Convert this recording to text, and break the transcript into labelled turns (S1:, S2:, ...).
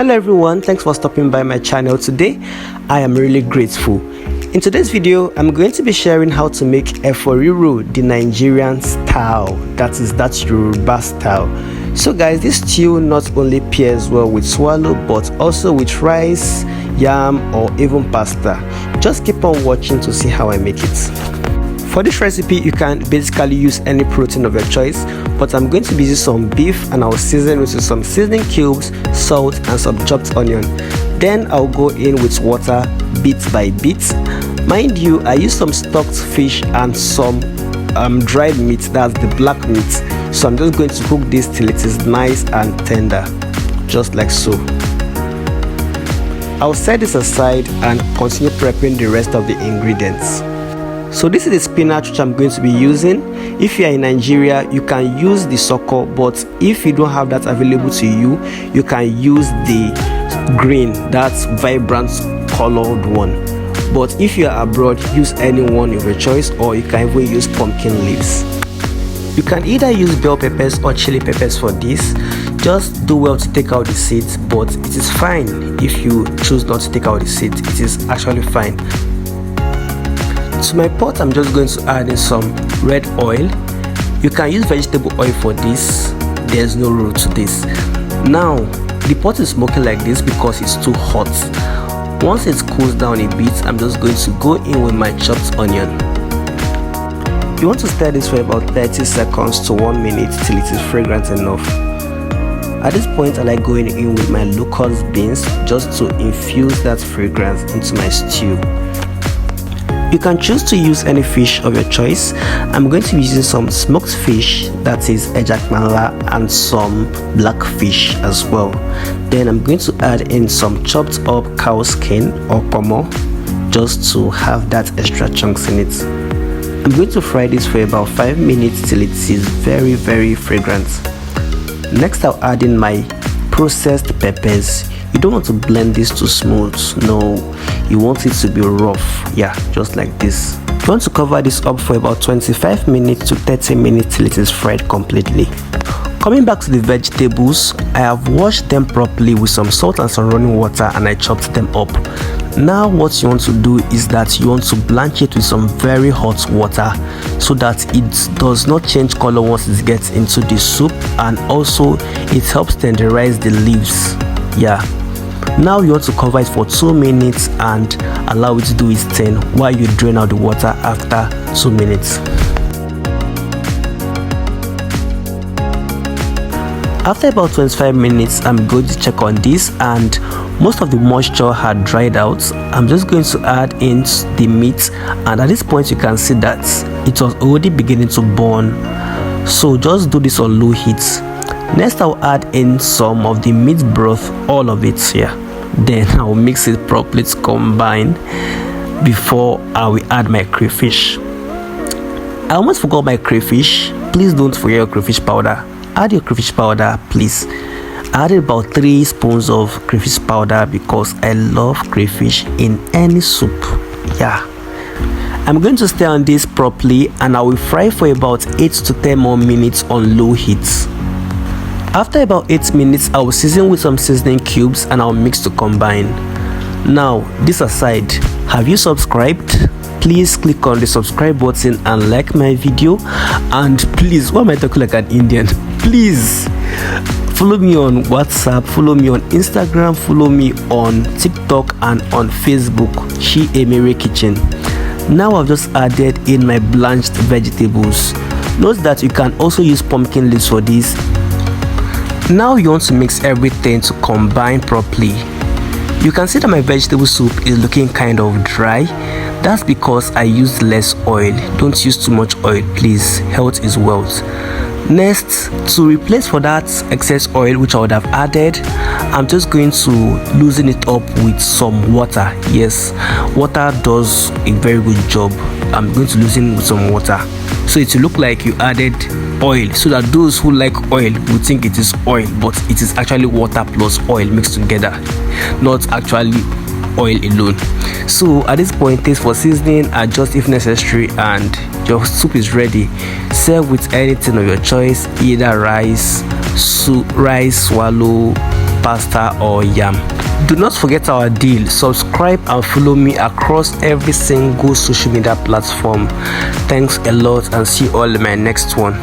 S1: Hello everyone, thanks for stopping by my channel today. I am really grateful. In today's video, I'm going to be sharing how to make Efo Riro the Nigerian style, that's Yoruba style. So guys, this stew not only pairs well with swallow but also with rice, yam or even pasta. Just keep on watching to see how I make it. For this recipe, you can basically use any protein of your choice, but I'm going to be using some beef and I'll season with some seasoning cubes, salt and some chopped onion. Then I'll go in with water bit by bit. Mind you, I use some stocked fish and some dried meat, that's the black meat. So I'm just going to cook this till it is nice and tender, just like so. I'll set this aside and continue prepping the rest of the ingredients. So this is the spinach which I'm going to be using. If you are in Nigeria, you can use the soko, but if you don't have that available to you, you can use the green, that's vibrant colored one. But if you are abroad, use any one of your choice, or you can even use pumpkin leaves. You can either use bell peppers or chili peppers for this. Just do well to take out the seeds, but it is fine if you choose not to take out the seeds. It is actually fine. To my pot, I'm just going to add in some red oil. You can use vegetable oil for this. There's no rule to this. Now, the pot is smoking like this because it's too hot. Once it cools down a bit, I'm just going to go in with my chopped onion. You want to stir this for about 30 seconds to 1 minute till it is fragrant enough. At this point, I like going in with my Locust beans just to infuse that fragrance into my stew. You can choose to use any fish of your choice. I'm going to be using some smoked fish, that is ejakmala, and some black fish as well. Then I'm going to add in some chopped up cow skin or pomo, just to have that extra chunks in it. I'm going to fry this for about 5 minutes till it is very fragrant. Next, I'll add in my processed peppers. You don't want to blend this too smooth, no, you want it to be rough, yeah, just like this. You want to cover this up for about 25 minutes to 30 minutes till it is fried completely. Coming back to the vegetables, I have washed them properly with some salt and some running water and I chopped them up. Now what you want to do is that you want to blanch it with some very hot water so that it does not change color once it gets into the soup, and also it helps tenderize the leaves. Yeah. Now you want to cover it for 2 minutes and allow it to do its thing while you drain out the water after 2 minutes. After about 25 minutes, I'm going to check on this and most of the moisture had dried out. I'm just going to add in the meat, and at this point you can see that it was already beginning to burn. So just do this on low heat. Next, I'll add in some of the meat broth, all of it here. Then I'll mix it properly to combine before I will add my crayfish. I almost forgot my crayfish. Please don't forget your crayfish powder. Add your crayfish powder, please. I added about 3 spoons of crayfish powder because I love crayfish in any soup. Yeah. I'm going to stir on this properly and I will fry for about 8 to 10 more minutes on low heat. After about 8 minutes, I will season with some seasoning cubes and I'll mix to combine. Now, this aside, have you subscribed? Please click on the subscribe button and like my video. And please, why am I talking like an Indian? Please follow me on WhatsApp, follow me on Instagram, follow me on TikTok and on Facebook, She Emere Kitchen. Now I've just added in my blanched vegetables. Note that you can also use pumpkin leaves for this. Now you want to mix everything to combine properly. You can see that my vegetable soup is looking kind of dry. That's because I used less oil. Don't use too much oil, please. Health is wealth. Next, to replace for that excess oil which I would have added, I'm just going to loosen it up with some water. Yes, water does a very good job. I'm going to loosen it with some water so it will look like you added oil, so that those who like oil will think it is oil, but it is actually water plus oil mixed together, not actually oil alone. So at this point, taste for seasoning, adjust if necessary, and your soup is ready. Serve with anything of your choice, either rice, soup, rice, swallow, pasta or yam. Do not forget our deal. Subscribe and follow me across every single social media platform. Thanks a lot and see you all in my next one.